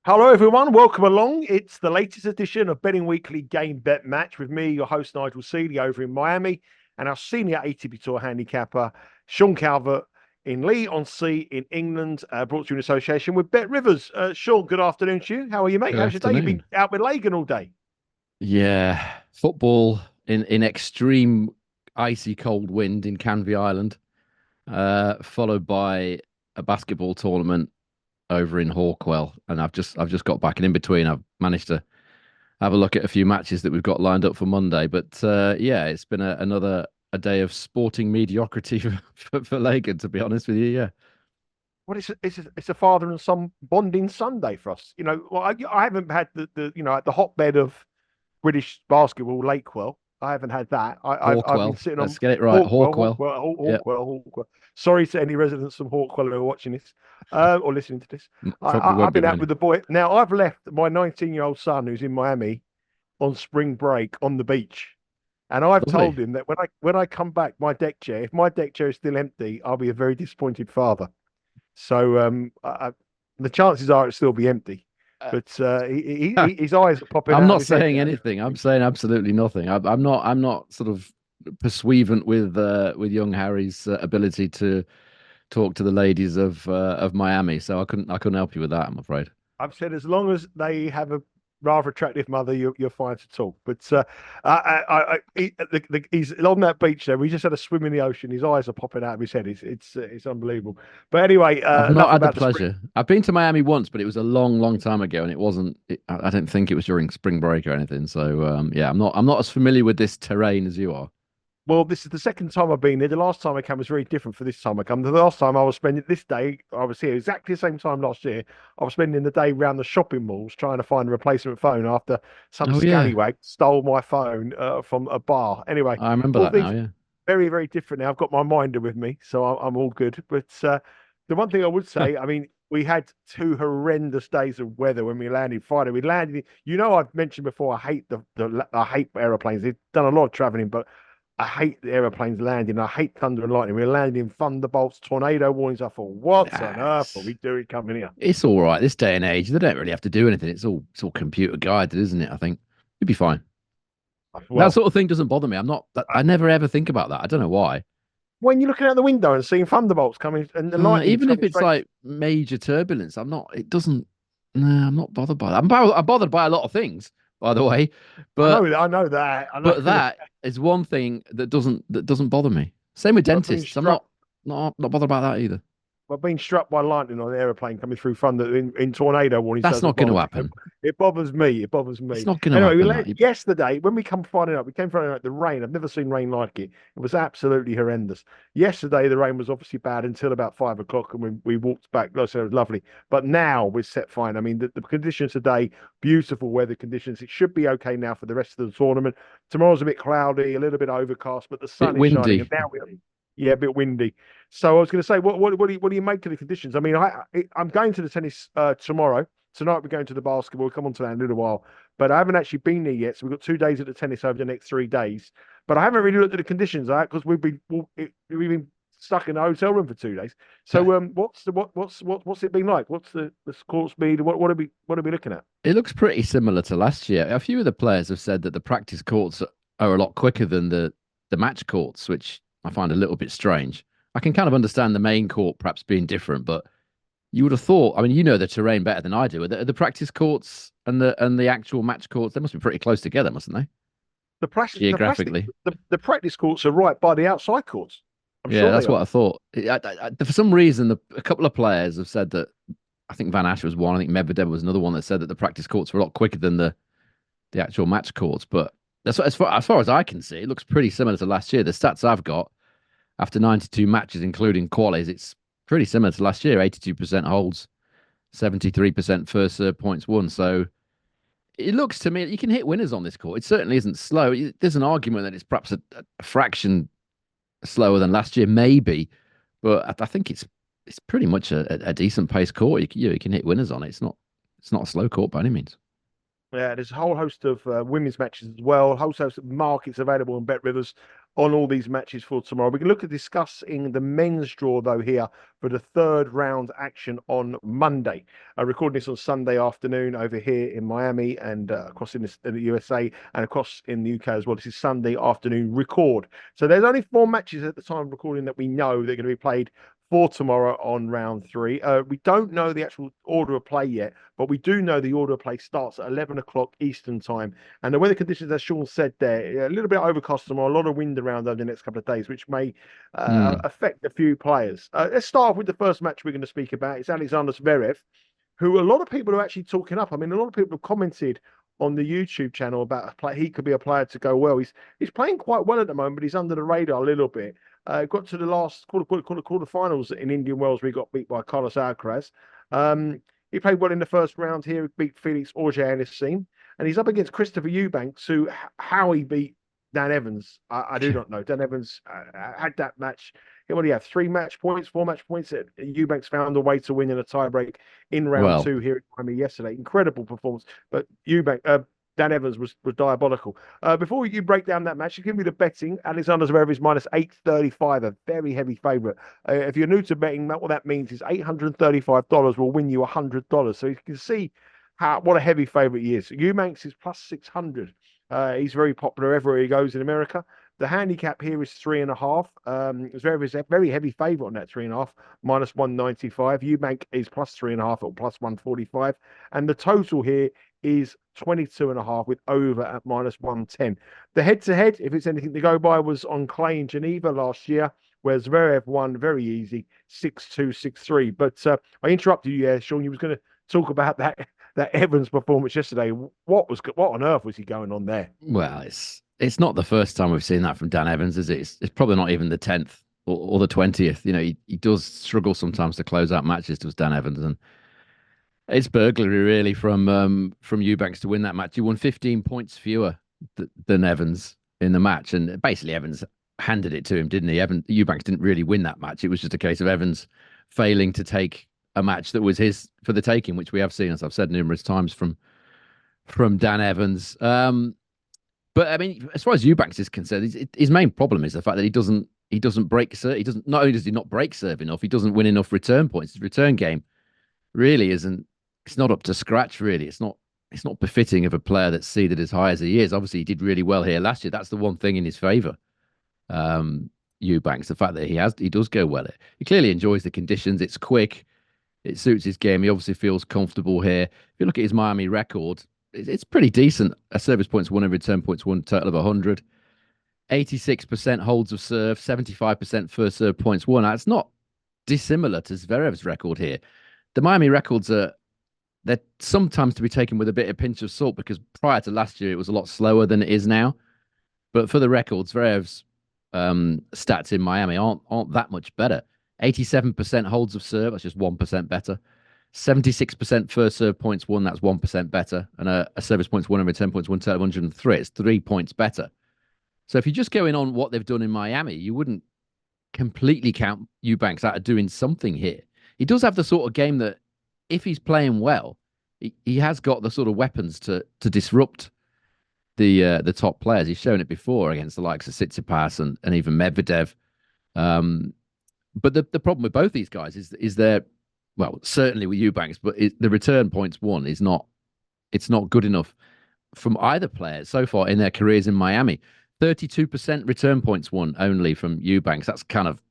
Hello, everyone. Welcome along. It's the latest edition of Betting Weekly Game Bet Match with me, your host, Nigel Seeley, over in Miami, and our senior ATP Tour handicapper, Sean Calvert, in Leigh-on-Sea in England, brought to you in association with Bet Rivers. Sean, good afternoon to you. How are you, mate? Good How's your day? You've been afternoon. out with Lagan all day. Yeah, football in extreme icy cold wind in Canvey Island, followed by a basketball tournament over in Hawkwell, and I've just got back, and in between I've managed to have a look at a few matches that we've got lined up for Monday. But yeah, it's been another a day of sporting mediocrity for Lagan, to be honest with you. Yeah. Well, it's a father and son bonding Sunday for us. Well, I haven't had the hotbed of British basketball, Lakewell. I haven't had that. I've been Hawkwell. sitting on Let's get it right. Hawkwell, Hawkwell. Hawkwell, Yeah, Hawkwell. Sorry to any residents from Hawkwell who are watching this or listening to this. probably I've won't be been out many. with the boy. Now I've left my 19-year-old son who's in Miami on spring break on the beach, and I've Lovely. told him that when I come back, if my deck chair is still empty, I'll be a very disappointed father. So the chances are it'll still be empty. But his eyes are popping I'm out of not his head saying now. anything. I'm saying absolutely nothing. I'm not sort of persuadant with young Harry's ability to talk to the ladies of Miami. So I couldn't help you with that, I'm afraid. I've said as long as they have a rather attractive mother, you're fine to talk. But he's on that beach there. We just had a swim in the ocean. His eyes are popping out of his head. It's unbelievable. But anyway, I've not enough had the about the spring. pleasure. I've been to Miami once, but it was a long, long time ago, and it wasn't. I don't think it was during spring break or anything. So yeah, I'm not as familiar with this terrain as you are. Well, this is the second time I've been here. The last time I came was very different for this time I come. The last time I was spending this day, I was here exactly the same time last year. I was spending the day around the shopping malls trying to find a replacement phone after some Oh yeah, scallywag stole my phone from a bar. Anyway, I remember all that now. things Yeah. very, very different now. I've got my minder with me, so I'm all good. But the one thing I would say, I mean, we had two horrendous days of weather when we landed Friday. We landed, I've mentioned before, I hate I hate aeroplanes. They've done a lot of traveling, but I hate the aeroplanes landing. I hate thunder and lightning. We're landing thunderbolts, tornado warnings. I thought, what on Ah, earth are we doing coming here? it's all right this day and age. They don't really have to do anything. It's all computer guided, isn't it? I think you'll be fine. That Well, sort of thing doesn't bother me. I'm not. uh, I never ever think about that. I don't know why. when you're looking out the window and seeing thunderbolts coming and the lightning's Even if coming it's straight, like major turbulence, I'm not. It doesn't. No, I'm not bothered by that. I'm bothered by a lot of things, by the way, I know but that, I know that, I know but that. that is one thing that doesn't bother me. Same with But being dentists. I'm struck not bothered by that either. Well, being struck by lightning on an aeroplane coming through thunder in tornado warnings That's doesn't not going bother to me. happen. It bothers me. It bothers It's me. not going to Anyway, happen. That yesterday when we came Friday night. The rain. I've never seen rain like it. It was absolutely horrendous. Yesterday the rain was obviously bad until about 5 o'clock, and we walked back. Like I said, it was lovely. But now we're set fine. I mean, the conditions today, beautiful weather conditions. It should be okay now for the rest of the tournament. Tomorrow's a bit cloudy, a little bit overcast, but the bit sun is shining, and windy. now we're yeah, a bit windy. So I was going to say, what do you make of the conditions? I mean, I'm going to the tennis tomorrow. Tonight we're going to the basketball. We'll come on to that in a little while. But I haven't actually been there yet. So we've got 2 days at the tennis over the next 3 days. But I haven't really looked at the conditions, because we've been stuck in a hotel room for 2 days. So what's it been like? What's the court speed? What are we looking at? It looks pretty similar to last year. A few of the players have said that the practice courts are a lot quicker than the match courts, which I find a little bit strange. I can kind of understand the main court perhaps being different, but you would have thought. I mean, you know the terrain better than I do. Are the practice courts and the actual match courts, they must be pretty close together, mustn't they? Geographically. The practice courts are right by the outside courts. I'm Yeah, sure they that's are. what I thought. For some reason, a couple of players have said that. I think Van Ash was one. I think Medvedev was another one that said that the practice courts were a lot quicker than the actual match courts. But that's as far as I can see, it looks pretty similar to last year. The stats I've got after 92 matches, including qualies, it's pretty similar to last year. 82% holds, 73% first serve points won. So it looks to me you can hit winners on this court. It certainly isn't slow. There's an argument that it's perhaps a fraction slower than last year, maybe, but I think it's pretty much a decent pace court. You can hit winners on it. It's not a slow court by any means. Yeah, there's a whole host of women's matches as well. A whole host of markets available on Bet Rivers. on all these matches for tomorrow. We can look at discussing the men's draw, though, here for the third round action on Monday. Recording this on Sunday afternoon over here in Miami and across in the USA and across in the UK as well. This is Sunday afternoon record. So there's only 4 matches at the time of recording that we know they're going to be played for tomorrow on round 3. We don't know the actual order of play yet, but we do know the order of play starts at 11 o'clock Eastern time. And the weather conditions, as Sean said there, a little bit overcast tomorrow, a lot of wind around over the next couple of days, which may affect a few players. Let's start off with the first match we're going to speak about. It's Alexander Zverev, who a lot of people are actually talking up. I mean, a lot of people have commented on the YouTube channel about he could be a player to go well. He's playing quite well at the moment, but he's under the radar a little bit. Got to the last quarterfinals in Indian Wells where he got beat by Carlos Alcaraz. He played well in the first round here. He beat Felix Auger-Aliassime, and he's up against Christopher Eubanks, who how he beat Dan Evans, I do not know. Dan Evans had that match. What do you have? 4 match points. Eubanks found a way to win in a tiebreak in round 2 here at Miami yesterday. Incredible performance, but Dan Evans was diabolical. Before you break down that match, you give me the betting. Alexander Zverev is minus 835, a very heavy favourite. If you're new to betting, what that means is $835 will win you $100. So you can see what a heavy favourite he is. Eubanks is plus 600. He's very popular everywhere he goes in America. The handicap here is 3.5. Zverev is a very heavy favourite on that 3.5, minus 195. Eubank is plus 3.5 or plus 145. And the total here is 22.5 with over at minus 110. The head-to-head, if it's anything to go by, was on clay in Geneva last year, where Zverev won very easy, 6-2, 6-3. But I interrupted you, Sean. You was going to talk about that Evans performance yesterday. What on earth was he going on there? Well, it's not the first time we've seen that from Dan Evans, is it? It's probably not even the 10th or the 20th. You know, he does struggle sometimes to close out matches, does Dan Evans, and it's burglary really from Eubanks to win that match. He won 15 points fewer than Evans in the match, and basically Evans handed it to him, didn't he? Eubanks didn't really win that match. It was just a case of Evans failing to take a match that was his for the taking, which we have seen, as I've said numerous times, from Dan Evans. But I mean, as far as Eubanks is concerned, his main problem is the fact that he doesn't break serve. Not only does he not break serve enough, he doesn't win enough return points. His return game really isn't. It's not up to scratch. Really, it's not befitting of a player that's seeded as high as he is. Obviously, he did really well here last year. That's the one thing in his favour. Eubanks, the fact that he does go well. He clearly enjoys the conditions. It's quick. It suits his game. He obviously feels comfortable here. If you look at his Miami record, it's pretty decent. A service points won and return points won, total of 100. 86% holds of serve, 75% first serve points won. That's not dissimilar to Zverev's record here. The Miami records they're sometimes to be taken with a bit of pinch of salt because prior to last year, it was a lot slower than it is now. But for the record, Zverev's stats in Miami aren't that much better. 87% holds of serve, that's just 1% better. 76% first serve points won, that's 1% better. And a service points won and return points won, total of 103, it's 3 points better. So if you're just going on what they've done in Miami, you wouldn't completely count Eubanks out of doing something here. He does have the sort of game that, if he's playing well, he has got the sort of weapons to disrupt the top players. He's shown it before against the likes of Tsitsipas and even Medvedev. But the problem with both these guys is their, well, certainly with Eubanks, but the return points won it's not good enough from either player so far in their careers in Miami. 32% return points won only from Eubanks. That's kind of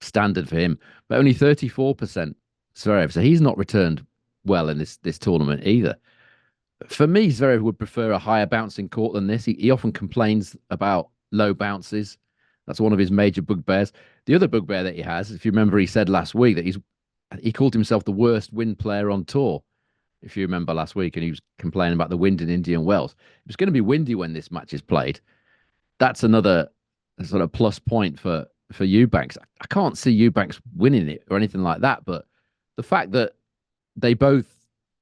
standard for him, but only 34% Zverev. So he's not returned well in this tournament either. For me, Zverev would prefer a higher bouncing court than this. He often complains about low bounces. That's one of his major bugbears. The other bugbear that he has, if you remember, he said last week that he called himself the worst wind player on tour. If you remember last week, and he was complaining about the wind in Indian Wells. It was going to be windy when this match is played. That's another sort of plus point for Eubanks. I can't see Eubanks winning it or anything like that, but the fact that they both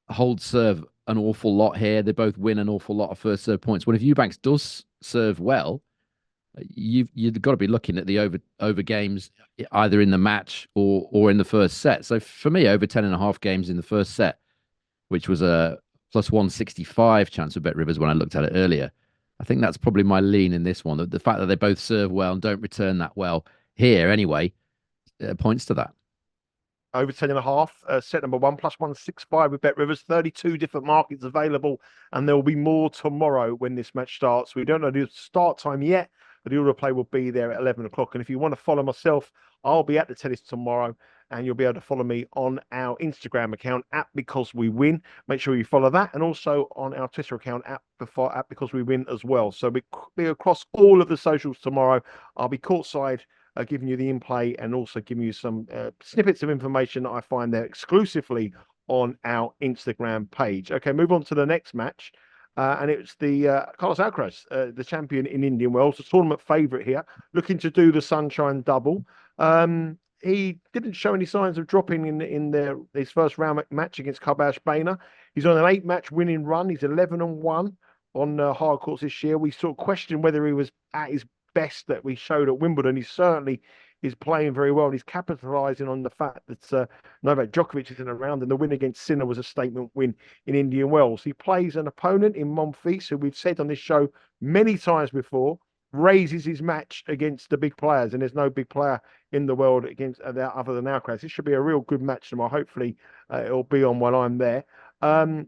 hold serve an awful lot here, they both win an awful lot of first serve points. Well, if Eubanks does serve well, you've got to be looking at the over games either in the match or in the first set. So for me, over 10.5 games in the first set, which was a plus 165 chance of Bet Rivers when I looked at it earlier. I think that's probably my lean in this one. The fact that they both serve well and don't return that well here anyway points to that. Over 10.5, set number one, +165 with Bet Rivers. 32 different markets available, and there will be more tomorrow when this match starts. We don't know the start time yet, but the order of play will be there at 11 o'clock. And if you want to follow myself, I'll be at the tennis tomorrow, and you'll be able to follow me on our Instagram account at becausewewin. Make sure you follow that, and also on our Twitter account at becausewewin as well. So be across all of the socials tomorrow. I'll be courtside, giving you the in-play and also giving you some snippets of information that I find there exclusively on our Instagram page. Okay, move on to the next match. And it's the Carlos Alcaraz, the champion in Indian Wells, the tournament favourite here, looking to do the Sunshine Double. He didn't show any signs of dropping in his first round match against Khachanov. He's on an 8-match winning run. He's 11-1 on hard courts this year. We sort of questioned whether he was at his best that we showed at Wimbledon. He certainly is playing very well, and he's capitalising on the fact that Novak Djokovic isn't around, and the win against Sinner was a statement win in Indian Wells. He plays an opponent in Monfils, who we've said on this show many times before, raises his match against the big players, and there's no big player in the world against other than Alcaraz. This should be a real good match tomorrow. Hopefully, it'll be on while I'm there.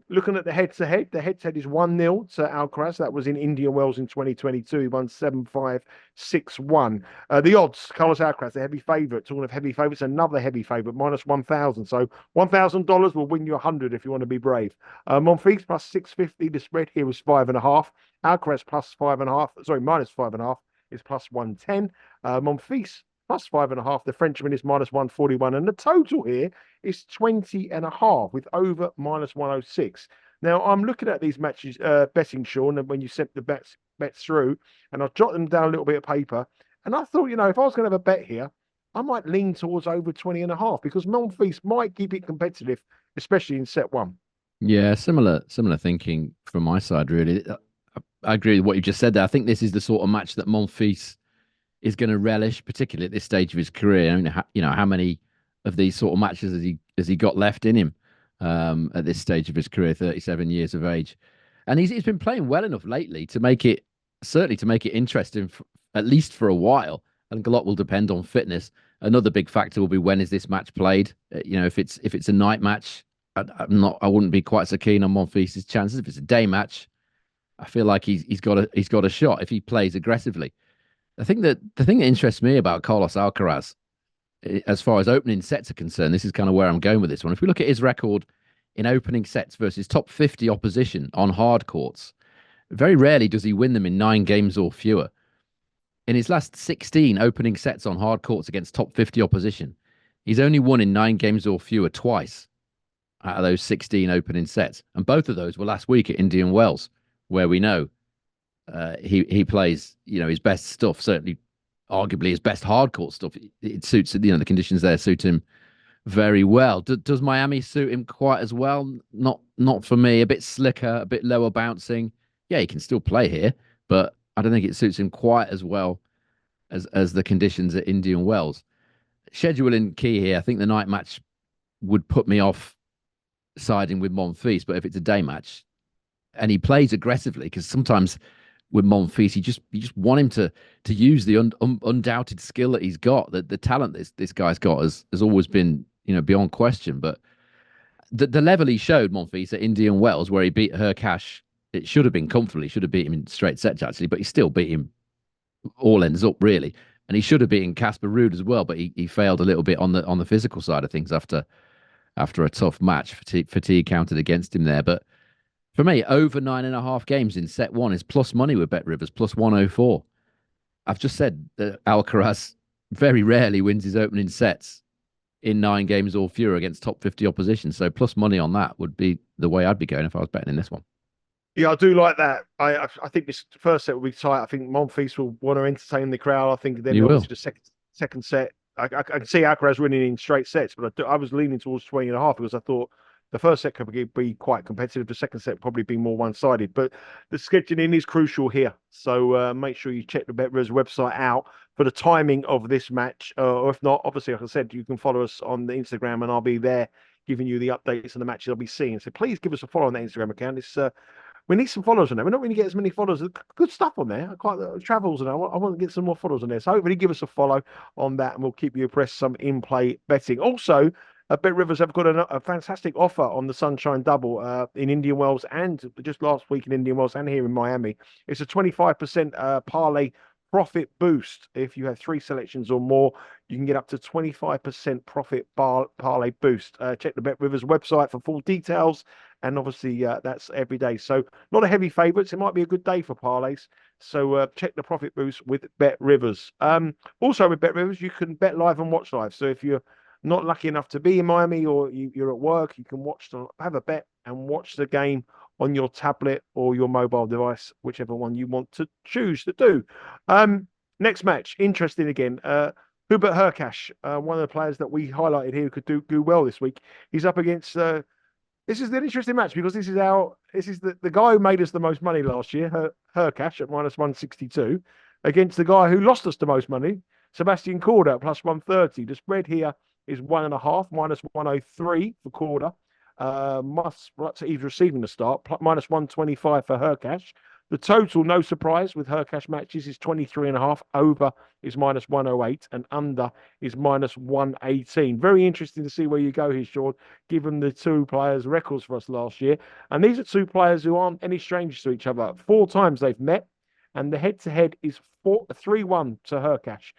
Looking at the head-to-head, the head-to-head is 1-0 to Alcaraz. That was in Indian Wells in 2022. He won 7-5, 6-1. The odds, Carlos Alcaraz, the heavy favourite. Talking of heavy favourites, another heavy favourite, -1,000. So $1,000 will win you 100 if you want to be brave. Monfils +650. The spread here was 5.5. Alcaraz +5.5. Sorry, -5.5 is +110. Monfils +5.5. The Frenchman is -141. And the total here is 20.5 with over -106. Now, I'm looking at these matches, betting, Sean, and when you sent the bets through, and I've jotted them down a little bit of paper. And I thought, if I was going to have a bet here, I might lean towards over 20.5 because Monfils might keep it competitive, especially in set one. Yeah, similar thinking from my side, really. I agree with what you just said there. I think this is the sort of match that Monfils is going to relish, particularly at this stage of his career. I mean, how many of these sort of matches has he got left in him at this stage of his career, 37 years of age, and he's been playing well enough lately to make it interesting, at least for a while. I think a lot will depend on fitness. Another big factor will be when is this match played. If it's a night match, I wouldn't be quite so keen on Monfils' chances. If it's a day match, I feel like he's got a shot if he plays aggressively. I think that the thing that interests me about Carlos Alcaraz, as far as opening sets are concerned, this is kind of where I'm going with this one. If we look at his record in opening sets versus top 50 opposition on hard courts, very rarely does he win them in 9 games or fewer. In his last 16 opening sets on hard courts against top 50 opposition, he's only won in 9 games or fewer twice out of those 16 opening sets. And both of those were last week at Indian Wells, where we know he plays, his best stuff, certainly arguably his best hardcourt stuff. It suits, the conditions there suit him very well. Does Miami suit him quite as well? Not for me. A bit slicker, a bit lower bouncing. Yeah, he can still play here, but I don't think it suits him quite as well as the conditions at Indian Wells. Scheduling key here. I think the night match would put me off siding with Monfils, but if it's a day match and he plays aggressively, because sometimes with Monfils, you just want him to use the undoubted skill that he's got. The talent this guy's got has always been beyond question. But the level he showed Monfils at Indian Wells, where he beat Hurkacz, it should have been comfortably. He should have beat him in straight sets actually, but he still beat him all ends up really. And he should have beaten Casper Ruud as well, but he failed a little bit on the physical side of things after a tough match. Fatigue counted against him there, but. For me, over 9.5 games in set one is plus money with Bet Rivers, +104. I've just said that Alcaraz very rarely wins his opening sets in 9 games or fewer against top 50 opposition. So plus money on that would be the way I'd be going if I was betting in this one. Yeah, I do like that. I think this first set will be tight. I think Monfils will want to entertain the crowd. I think then obviously the second set, I can see Alcaraz winning in straight sets, but I was leaning towards 20.5 because I thought the first set could be quite competitive. The second set probably be more one-sided, but the scheduling is crucial here. So make sure you check the BetRivers website out for the timing of this match. Or if not, obviously, like I said, you can follow us on the Instagram and I'll be there giving you the updates on the matches I'll be seeing. So please give us a follow on that Instagram account. It's We need some followers on there. We're not going to get as many followers. Good stuff on there. I quite travels, and I want to get some more followers on there. So hopefully, give us a follow on that, and we'll keep you abreast some in-play betting. Also, Bet Rivers have got a fantastic offer on the Sunshine Double in Indian Wells, and just last week in Indian Wells and here in Miami. It's a 25% parlay profit boost. If you have 3 selections or more, you can get up to 25% profit parlay boost. Check the Bet Rivers website for full details. And obviously, that's every day. So, a lot of heavy favourites. It might be a good day for parlays. So, check the profit boost with Bet Rivers. Also, with Bet Rivers, you can bet live and watch live. So, if you're not lucky enough to be in Miami or you're at work, you can have a bet and watch the game on your tablet or your mobile device, whichever one you want to choose to do. Next match, interesting again. Hubert Hurkacz, one of the players that we highlighted here who could do well this week. He's up against this is an interesting match because this is the guy who made us the most money last year, Hurkacz at -162, against the guy who lost us the most money, Sebastian Korda at +130. The spread here is 1.5, -103 for Korda. He's receiving the start, -125 for Hurkacz. The total, no surprise, with Hurkacz matches is 23.5. Over is -108 and under is -118. Very interesting to see where you go here, Sean, given the two players' records for us last year. And these are two players who aren't any strangers to each other. 4 times they've met, and the head-to-head is 3-1 to Hurkacz.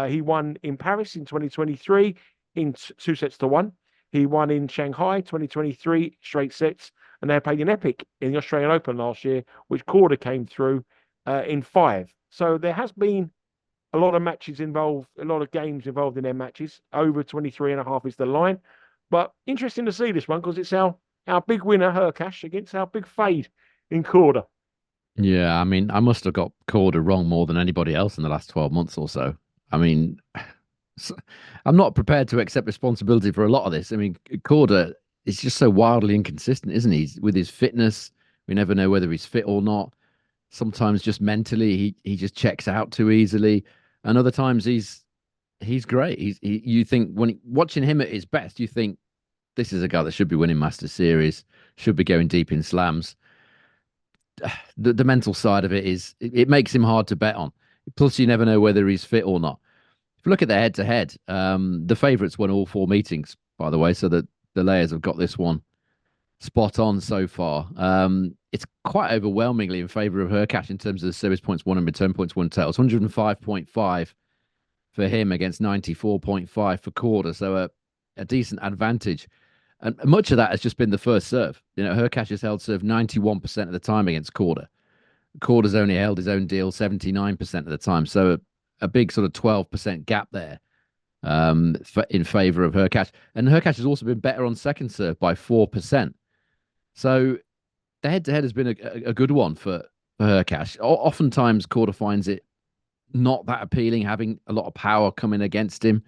He won in Paris in 2023 in 2 sets to 1. He won in Shanghai 2023 straight sets, and they played an epic in the Australian Open last year, which Korda came through in 5. So there has been a lot of matches involved, a lot of games involved in their matches. Over 23.5 is the line. But interesting to see this one because it's our big winner, Hurkacz, against our big fade in Korda. Yeah, I mean, I must have got Korda wrong more than anybody else in the last 12 months or so. I mean, I'm not prepared to accept responsibility for a lot of this. I mean, Korda is just so wildly inconsistent, isn't he? With his fitness, we never know whether he's fit or not. Sometimes just mentally, he just checks out too easily, and other times he's great. You think when watching him at his best, you think this is a guy that should be winning Masters Series, should be going deep in slams. The mental side of it is it makes him hard to bet on. Plus, you never know whether he's fit or not. If you look at the head-to-head, the favourites won all 4 meetings, by the way, so that the layers have got this one spot on so far. It's quite overwhelmingly in favour of Hurkacz in terms of the service points won and return points won totals. 105.5 for him against 94.5 for Korda, so a decent advantage. And much of that has just been the first serve. You know, Hurkacz has held serve 91% of the time against Korda. Korda's only held his own deal 79% of the time, so a big sort of 12% gap there in favour of Hurkacz. And Hurkacz has also been better on second serve by 4%. So the head-to-head has been a good one for Hurkacz. Oftentimes, Korda finds it not that appealing, having a lot of power coming against him.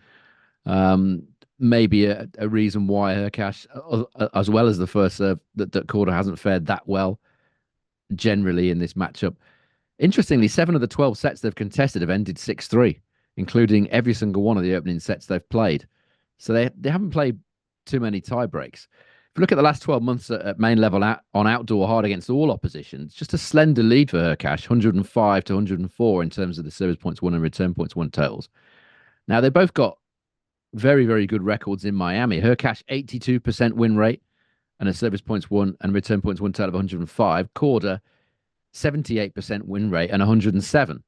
Maybe a reason why Hurkacz, as well as the first serve, that Korda hasn't fared that well generally in this matchup. Interestingly, 7 of the 12 sets they've contested have ended 6-3, including every single one of the opening sets they've played. So they haven't played too many tie breaks. If you look at the last 12 months at main level on outdoor hard against all oppositions, just a slender lead for Hurkacz, 105 to 104 in terms of the service points won and return points won totals. Now, they both got very, very good records in Miami. Hurkacz, 82% win rate and a service points won and return points won total of 105. Korda, 78% win rate and 107.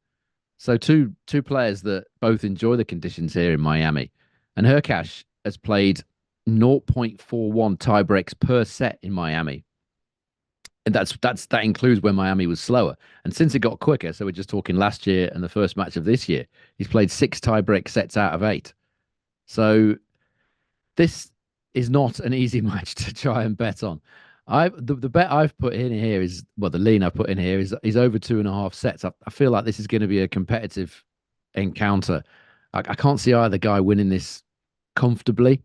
So two players that both enjoy the conditions here in Miami. And Hurkacz has played 0.41 tie breaks per set in Miami. And that includes when Miami was slower. And since it got quicker, so we're just talking last year and the first match of this year, he's played 6 tie break sets out of 8. So this is not an easy match to try and bet on. The bet I've put in here is, well, the lean I've put in here is over 2.5 sets. I feel like this is going to be a competitive encounter. I can't see either guy winning this comfortably.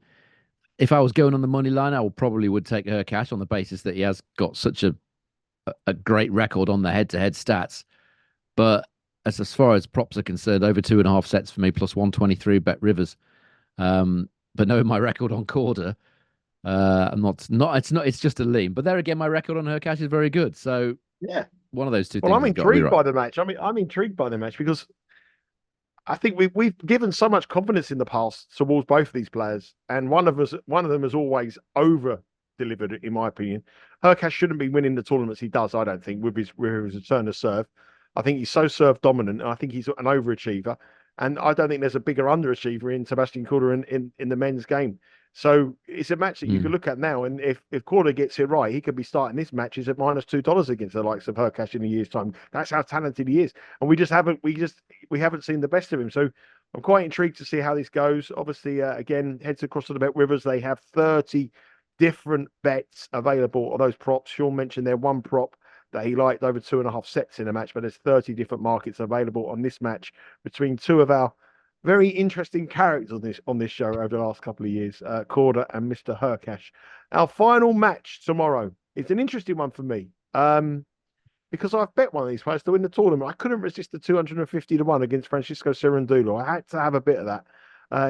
If I was going on the money line, I probably would take Hurkacz on the basis that he has got such a great record on the head-to-head stats. But as far as props are concerned, over 2.5 sets for me, plus 123 Bet Rivers. But knowing my record on Korda, I'm not. It's just a lean. But there again, my record on Hurkacz is very good. So Yeah. one of those two Well, things I'm has got to be intrigued right. by the match. I mean, I'm intrigued by the match because I think we've given so much confidence in the past towards both of these players, and one of them has always over delivered, in my opinion. Hurkacz shouldn't be winning the tournaments he does. I don't think with his return to serve. I think he's so serve dominant, and I think he's an overachiever. And I don't think there's a bigger underachiever in Sebastian Korda in the men's game. So it's a match that you could Mm. look at now, and if Korda gets it right, he could be starting this match is at -$2 against the likes of Hurkacz in a year's time. That's how talented he is, and we haven't seen the best of him. So I'm quite intrigued to see how this goes. Obviously, again, heads across to the bet rivers. They have 30 different bets available on those props. Sean mentioned their one prop that he liked over 2.5 sets in a match, but there's 30 different markets available on this match between two of our very interesting characters on this show over the last couple of years, Korda and Mr. Hurkacz. Our final match tomorrow. It's an interesting one for me. Because I've bet one of these players to win the tournament. I couldn't resist the 250 to 1 against Francisco Cerundolo. I had to have a bit of that.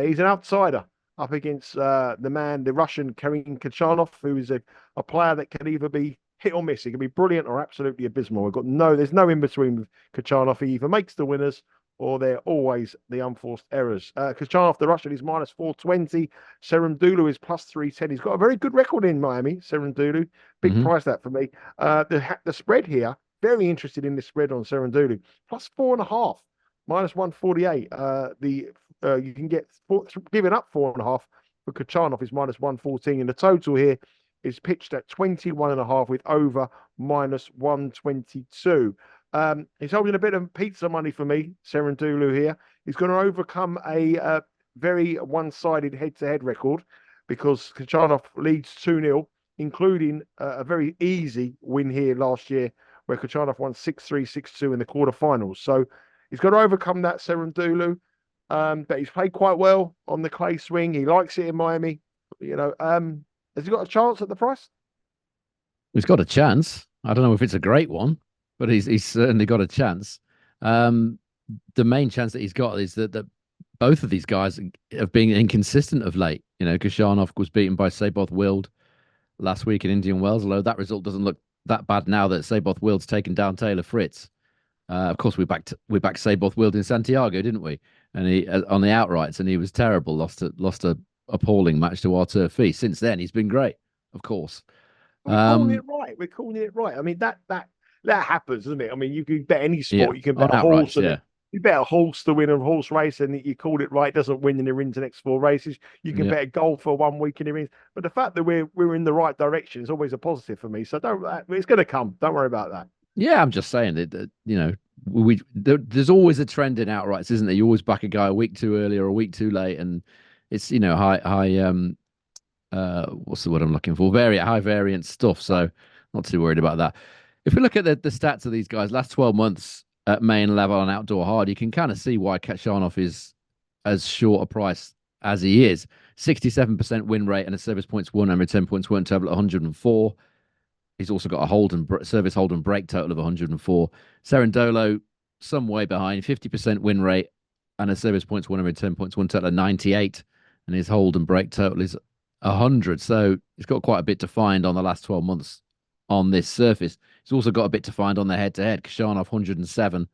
He's an outsider up against the Russian Karim Khachanov, who is a player that can either be hit or miss. He can be brilliant or absolutely abysmal. There's no in between with Khachanov. He either makes the winners or they're always the unforced errors. Khachanov, the Russian, is -420. Cerundolo is +310. He's got a very good record in Miami, Cerundolo. Big Hmm. price that for me. The spread here, very interested in this spread on Cerundolo. +4.5, -148. You can get giving up 4.5 for Khachanov is -114. And the total here is pitched at 21.5 with over -122. He's holding a bit of pizza money for me, Cerundolo here. He's going to overcome a very one-sided head-to-head record because Khachanov leads 2-0, including a very easy win here last year where Khachanov won 6-3, 6-2 in the quarterfinals. So he's got to overcome that, Cerundolo. But he's played quite well on the clay swing. He likes it in Miami. Has he got a chance at the price? He's got a chance. I don't know if it's a great one, but he's certainly got a chance. Um, the main chance that he's got is that both of these guys have been inconsistent of late. You know, Khachanov was beaten by Seyboth Wild last week in Indian Wells, although that result doesn't look that bad now that Seyboth Wild's taken down Taylor Fritz. Of course, we backed Seyboth Wild in Santiago, didn't we? And he on the outrights, and he was terrible. Lost a appalling match to Artur Fee. Since then, he's been great, of course. We're calling Um, it right. We're calling it right. I mean, that happens, doesn't it? I mean, you can bet any yeah, sport. You can on bet a horse outrights, and yeah. you bet a horse to win a horse race, and you called it right, doesn't win, and it wins the next 4 races. You can Yeah. bet a golf for 1 week and it wins. But the fact that we're in the right direction is always a positive for me. So don't it's going to come. Don't worry about that. Yeah, I'm just saying that you know there's always a trend in outrights, isn't there? You always back a guy a week too early or a week too late, and it's high what's the word I'm looking for? High variance stuff. So not too worried about that. If we look at the stats of these guys, last 12 months at main level and outdoor hard, you can kind of see why Khachanov is as short a price as he is. 67% win rate and a service points won and return points won total at 104. He's also got a service hold and break total of 104. Cerundolo, some way behind, 50% win rate and a service points won and return points won total of 98. And his hold and break total is 100. So he's got quite a bit to find on the last 12 months on this surface. He's also got a bit to find on the head-to-head. Khachanov 107,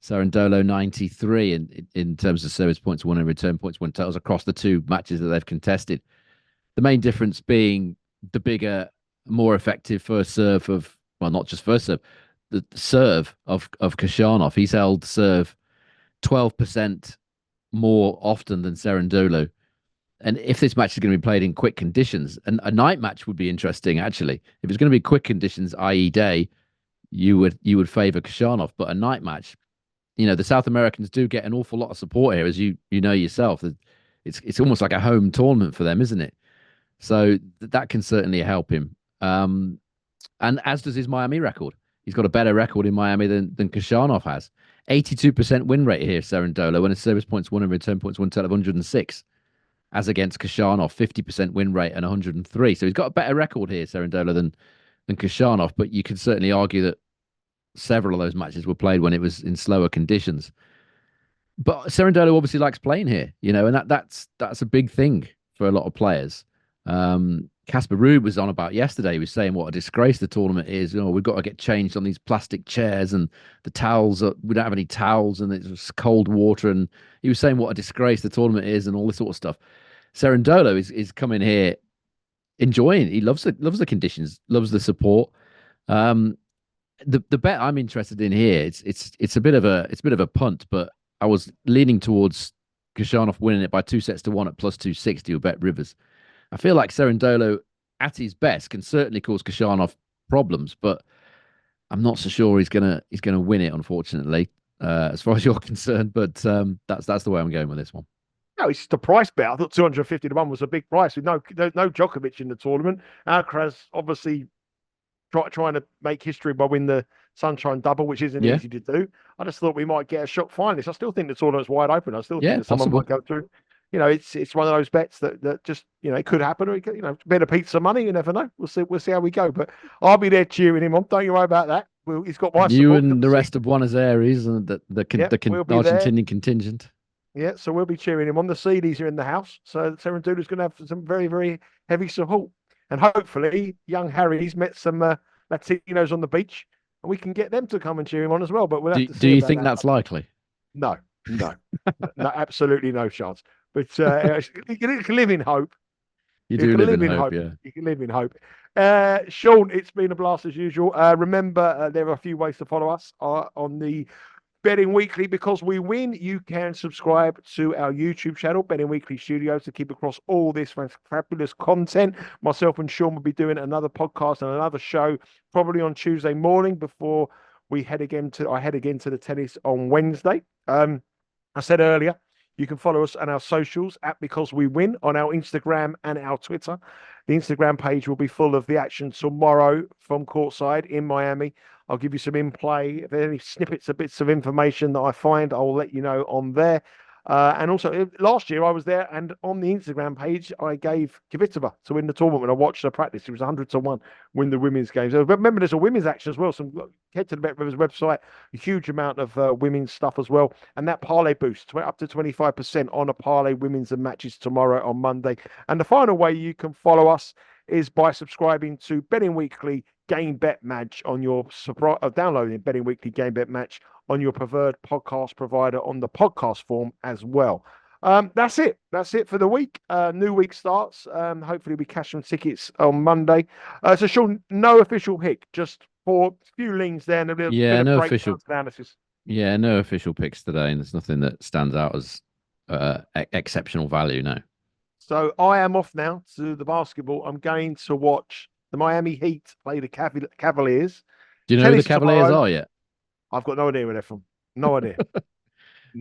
Cerundolo 93 in terms of service points won and return points won totals across the two matches that they've contested. The main difference being the bigger, more effective first serve of, well, not just first serve, the serve of Khachanov. He's held serve 12% more often than Cerundolo. And if this match is going to be played in quick conditions, and a night match would be interesting, actually. If it's going to be quick conditions, i.e., day, you would favour Khachanov. But a night match, you know, the South Americans do get an awful lot of support here, as you know yourself. It's almost like a home tournament for them, isn't it? So that can certainly help him. And as does his Miami record. He's got a better record in Miami than Khachanov has. 82% win rate here, Cerundolo, when his service points won and return points won total of 106, as against Khachanov, 50% win rate and 103. So he's got a better record here, Cerundolo, than Khachanov. But you could certainly argue that several of those matches were played when it was in slower conditions. But Cerundolo obviously likes playing here, you know, and that's a big thing for a lot of players. Casper Ruud was on about yesterday. He was saying what a disgrace the tournament is. We've got to get changed on these plastic chairs, and the towels we don't have any towels, and it's just cold water. And he was saying what a disgrace the tournament is, and all this sort of stuff. Cerundolo is coming here enjoying. He loves the conditions, loves the support. The bet I'm interested in here, it's a bit of a punt, but I was leaning towards Khachanov winning it by 2-1 at plus 260 or bet Rivers. I feel like Cerundolo at his best can certainly cause Khachanov problems, but I'm not so sure he's gonna win it, unfortunately, as far as you're concerned. But that's the way I'm going with this one. No, it's just a price bet. I thought 250-1 was a big price with no Djokovic in the tournament. Alcaraz obviously trying to make history by winning the Sunshine Double, which isn't easy to do. I just thought we might get a shock finalist. I still think the tournament's wide open. I still think that someone might go through. It's one of those bets that just it could happen, or better pizza money. You never know. We'll see how we go. But I'll be there cheering him on. Don't you worry about that. He's got my you support. And the rest of Buenos Aires and the Argentinian contingent. Yeah, so we'll be cheering him on. The Seeleys are in the house, so Cerundolo's going to have some very, very heavy support. And hopefully, young Harry's met some Latinos on the beach, and we can get them to come and cheer him on as well. But we'll have to see. Do you think that's likely? No, no, absolutely no chance. But you can live in hope. You do live in hope, yeah. You can live in hope. Sean, it's been a blast as usual. Remember, there are a few ways to follow us on the Betting Weekly. Because we win, you can subscribe to our YouTube channel, Betting Weekly Studios, to keep across all this fabulous content. Myself and Sean will be doing another podcast and another show probably on Tuesday morning before I head again to the tennis on Wednesday. I said earlier, you can follow us on our socials at Because We Win on our Instagram and our Twitter. The Instagram page will be full of the action tomorrow from courtside in Miami. I'll give you some in-play. If there are any bits of information that I find, I will let you know on there. And also, last year I was there, and on the Instagram page, I gave Kvitova to win the tournament when I watched her practice. It was 100-1 win the women's games. So remember, there's a women's action as well. So head to the Bet Rivers website, a huge amount of women's stuff as well. And that parlay boost, up to 25% on a parlay women's and matches tomorrow on Monday. And the final way you can follow us is by subscribing to Betting Weekly Game Bet Match on your downloading Betting Weekly Game Bet Match on your preferred podcast provider on the podcast form as well. That's it. That's it for the week. New week starts. Hopefully we cash some tickets on Monday. So Sean, no official pick, just for a few leans there and a little bit of official analysis. Yeah, no official picks today, and there's nothing that stands out as exceptional value. No. So I am off now to the basketball. I'm going to watch the Miami Heat play the Cavaliers. Do you know who the Cavaliers are yet? I've got no idea where they're from. No idea.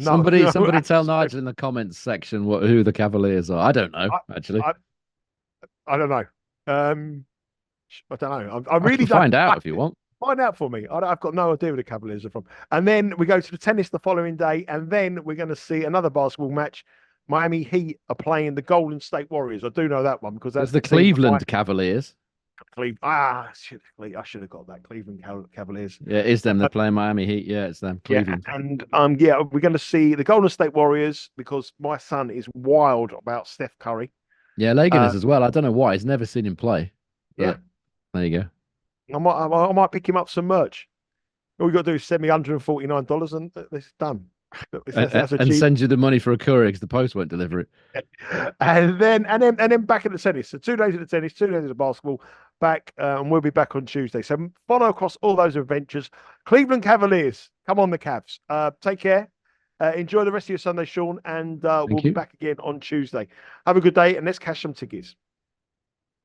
Somebody tell Nigel in the comments section who the Cavaliers are. I don't know, actually. I don't know. I don't know. I really don't find out if you want. Find out for me. I've got no idea where the Cavaliers are from. And then we go to the tennis the following day, and then we're going to see another basketball match. Miami Heat are playing the Golden State Warriors. I do know that one because that's the Cleveland Cavaliers. I should have got that. Cleveland Cavaliers. Yeah, it is them. They're playing Miami Heat. Yeah, it's them. Cleveland. Yeah, and we're going to see the Golden State Warriors because my son is wild about Steph Curry. Yeah, Lagan is as well. I don't know why. He's never seen him play. Yeah, there you go. I might pick him up some merch. All you got to do is send me $149 and it's done. And send you the money for a courier because the post won't deliver it. and then back at the tennis. So 2 days at the tennis, 2 days at basketball. Back and we'll be back on Tuesday. So follow across all those adventures. Cleveland Cavaliers, come on the Cavs. Take care. Enjoy the rest of your Sunday, Sean, and we'll be back again on Tuesday. Have a good day, and let's cash some tickets.